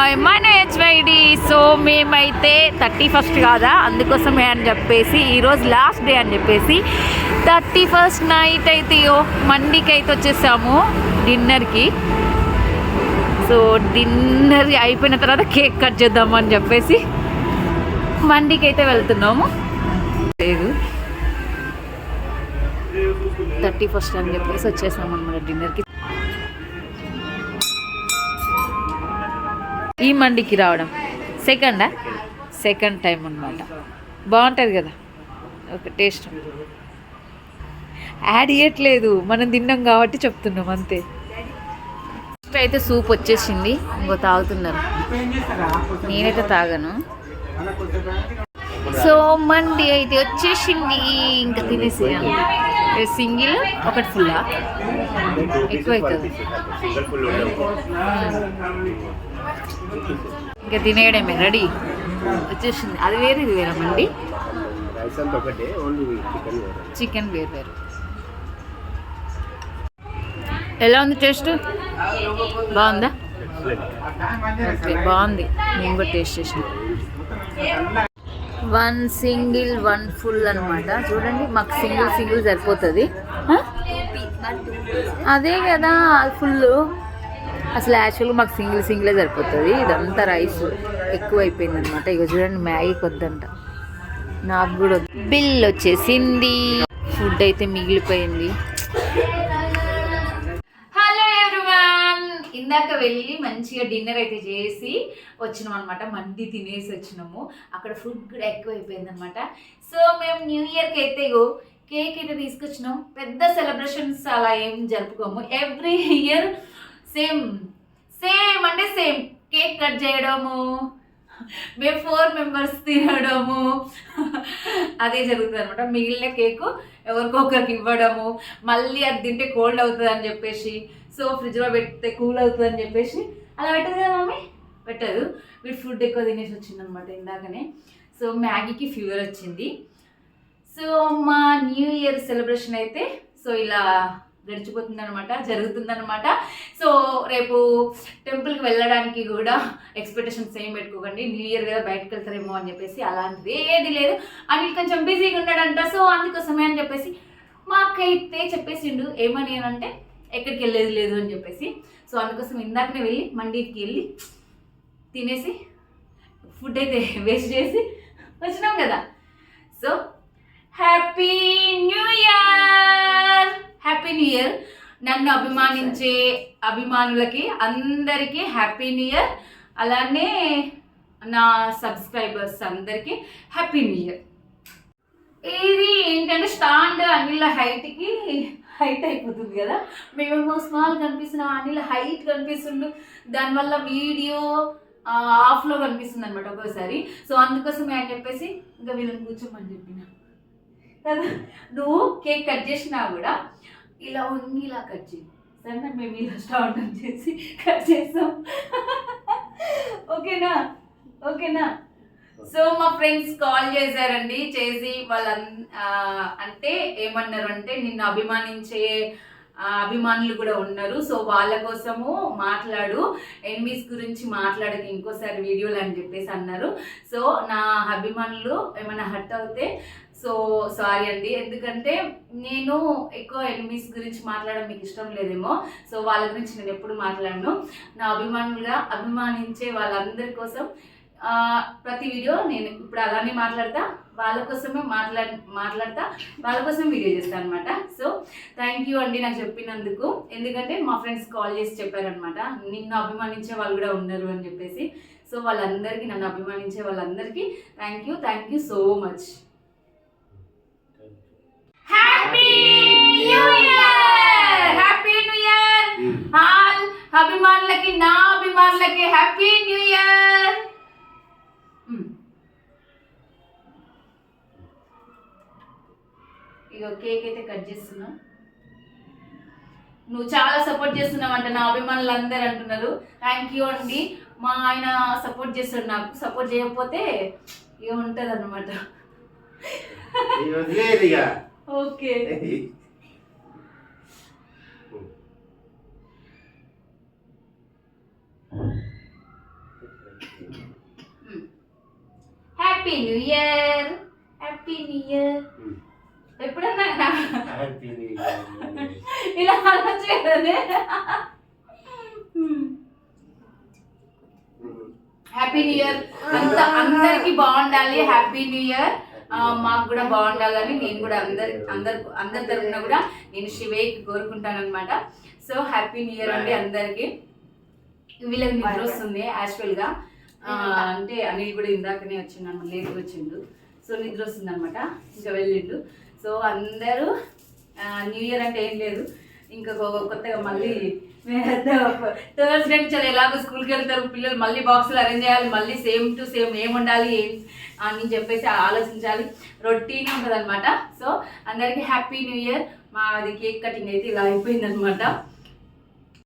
Hi మన HYD. So మేమైతే 31st కాదా, అందుకోసమే అని చెప్పేసి ఈరోజు లాస్ట్ డే అని చెప్పేసి 31st నైట్ అయితే మండికి అయితే వచ్చేసాము డిన్నర్కి. సో డిన్నర్ అయిపోయిన తర్వాత కేక్ కట్ చేద్దాము అని చెప్పేసి మండికి అయితే వెళ్తున్నాము. లేదు 31st అని చెప్పేసి వచ్చేసాము అన్నమాట డిన్నర్కి. ఈ మండికి రావడం సెకండ్ టైం అన్నమాట. బాగుంటుంది కదా, ఒక టేస్ట్ యాడ్ చేయట్లేదు, మనం తిన్నాం కాబట్టి చెప్తున్నాం అంతే. అయితే సూప్ వచ్చేసింది, ఇంకో తాగుతున్నారు, నేనైతే తాగాను. సో మండి అయితే వచ్చేసింది, ఇంకా తినేసేయాలి. సింగిల్ ఒకటి ఫుల్లా ఎక్కువ అవుతుంది, ఇంకా తినేయడమే. రెడీ వచ్చేసింది, అది వేరు ఇది వేరే మండి. చికెన్ వేరు. ఎలా ఉంది టేస్ట్? బాగుందా? ఓకే బాగుంది, నేను కూడా టేస్ట్ చేసిన. 1 సింగిల్ 1 ఫుల్ అనమాట. చూడండి, మాకు సింగిల్ సరిపోతుంది. అదే కదా ఫుల్, అసలు యాక్చువల్గా మాకు సింగిలే సరిపోతుంది. ఇదంతా రైస్ ఎక్కువ అయిపోయింది అనమాట. ఇక చూడండి, మ్యాగీకి వద్దంట, నాకు కూడా. బిల్ వచ్చేసింది, ఫుడ్ అయితే మిగిలిపోయింది. ఇందాక వెళ్ళి మంచిగా డిన్నర్ అయితే చేసి వచ్చినాం అనమాట. మండి తినేసి వచ్చినాము. అక్కడ ఫుడ్ కూడా ఎక్కువ అయిపోయింది అనమాట. సో మేము న్యూ ఇయర్కి అయితే కేక్ అయితే తీసుకొచ్చినాం. పెద్ద సెలబ్రేషన్స్ అలా ఏం జరుపుకోము. ఎవ్రీ ఇయర్ సేమ్ అంటే సేమ్ కేక్ కట్ చేయడము, మేము 4 మెంబర్స్ తినడము, అదే జరుగుతుంది అనమాట. మిగిలిన కేకు ఎవరికొకరికి ఇవ్వడము, మళ్ళీ అది తింటే కోల్డ్ అవుతుంది అని చెప్పేసి, సో ఫ్రిడ్జ్లో పెడితే కూల్ అవుతుంది అని చెప్పేసి అలా పెట్టదు కదా మమ్మీ, పెట్టదు. వీడు ఫుడ్ ఎక్కువ తినేసి వచ్చింది అనమాట ఇందాకనే. సో మ్యాగీకి ఫీవర్ వచ్చింది. సో మా న్యూ ఇయర్ సెలబ్రేషన్ అయితే సో ఇలా గడిచిపోతుందనమాట, జరుగుతుందనమాట. సో రేపు టెంపుల్కి వెళ్ళడానికి కూడా ఎక్స్పెక్టేషన్స్ ఏం పెట్టుకోకండి. న్యూ ఇయర్ కదా బయటకు వెళ్తారేమో అని చెప్పేసి, అలాంటిది ఏది లేదు. అనిల్ కొంచెం బిజీగా ఉన్నాడంట, సో అందుకోసమే అని చెప్పేసి మాకైతే చెప్పేసిండు. ఏమని అంటే ఎక్కడికి వెళ్ళేది లేదు అని చెప్పేసి. సో అందుకోసం ఇందాకనే వెళ్ళి మండీకి వెళ్ళి తినేసి ఫుడ్ అయితే వేస్ట్ చేసి వచ్చినాం కదా. So happy new year. నన్ను అభిమానించే అభిమానులకి అందరికీ హ్యాపీ న్యూ ఇయర్. అలానే నా సబ్స్క్రైబర్స్ అందరికీ హ్యాపీ న్యూ ఇయర్. ఇది ఏంటంటే స్టాండ్ అనిల్ హైట్ అయిపోతుంది కదా, మేమేమో స్మాల్ కనిపిస్తున్నాం, అనిల్ హైట్ కనిపిస్తుండు. దానివల్ల వీడియో ఆఫ్లో కనిపిస్తుంది అనమాట ఒక్కోసారి. సో అందుకోసమే అని చెప్పేసి ఇంకా వీళ్ళని కూర్చోమని చెప్పిన కదా. నువ్వు కేక్ కట్ చేసినా కూడా ఇలా వంగి ఇలా కట్ చేయి, సరేనా? మేము ఇలా స్టార్ట్ చేసి కట్ చేస్తాం, ఓకేనా? సో మా ఫ్రెండ్స్ కాల్ చేశారండి, చేసి వాళ్ళ అంటే ఏమన్నారు అంటే, నిన్ను అభిమానించే అభిమానులు కూడా ఉన్నారు, సో వాళ్ళ కోసము మాట్లాడు, ఎనిమీస్ గురించి మాట్లాడక ఇంకోసారి వీడియోలు అని చెప్పేసి అన్నారు. సో నా అభిమానులు ఏమైనా హర్ట్ అవుతే సో సారీ అండి, ఎందుకంటే నేను ఎక్కువ ఎనిమీస్ గురించి మాట్లాడడం మీకు ఇష్టం లేదేమో. సో వాళ్ళ గురించి నేను ఎప్పుడు మాట్లాడను. నా అభిమానులుగా అభిమానించే వాళ్ళందరి కోసం ప్రతి వీడియో నేను ఇప్పుడు అలానే మాట్లాడతా, వాళ్ళ కోసమే మాట్లాడతా, వాళ్ళ కోసం వీడియో చేస్తాను అనమాట. సో థ్యాంక్ యూ అండి నాకు చెప్పినందుకు. ఎందుకంటే మా ఫ్రెండ్స్ కాల్ చేసి చెప్పారనమాట, నిన్ను అభిమానించే వాళ్ళు కూడా ఉన్నారు అని చెప్పేసి. సో వాళ్ళందరికీ, నన్ను అభిమానించే వాళ్ళందరికీ thank you so much. Happy new year all అభిమానులకి, నా అభిమానులకి హ్యాపీ న్యూ ఇయర్. ఇక కేక్ అయితే కట్ చేస్తున్నా. నువ్వు చాలా సపోర్ట్ చేస్తున్నావు అంట నా అభిమానులు అందరు అంటున్నారు. థ్యాంక్ యూ అండి. మా ఆయన సపోర్ట్ చేస్తాడు, నాకు సపోర్ట్ చేయకపోతే ఇక ఉంటుంది అన్నమాట. Okay new year, happy new year. ఎప్పుడన్నా ఇలా ఆలోచించే హ్యాపీ న్యూ ఇయర్. అందరికి బాగుండాలి. Happy new year. మాకు కూడా బాగుండాలని నేను కూడా అందరి తరఫున కూడా నేను శివయ్యకి కోరుకుంటాను అనమాట. సో హ్యాపీ న్యూ ఇయర్ అండి అందరికి. వీళ్ళకి నిద్ర వస్తుంది యాక్చువల్గా, అంటే అనిల్ కూడా ఇందాకనే వచ్చిండు, లేట్గా వచ్చిండు. సో నిద్ర వస్తుంది అనమాట, ఇంకా వెళ్ళిండు. సో అందరూ న్యూ ఇయర్ అంటే ఏం లేదు, ఇంకా కొత్తగా మళ్ళీ థర్స్డే నుంచి ఎలాగో స్కూల్కి వెళ్తారు పిల్లలు, మళ్ళీ బాక్సులు అరేంజ్ చేయాలి, మళ్ళీ సేమ్ టు సేమ్ ఏం ఉండాలి ఏం అని చెప్పేసి ఆలోచించాలి. రొటీన్ ఉంటుంది అనమాట. సో అందరికీ హ్యాపీ న్యూ ఇయర్. మాది కేక్ కటింగ్ అయితే ఇలా అయిపోయింది అనమాట.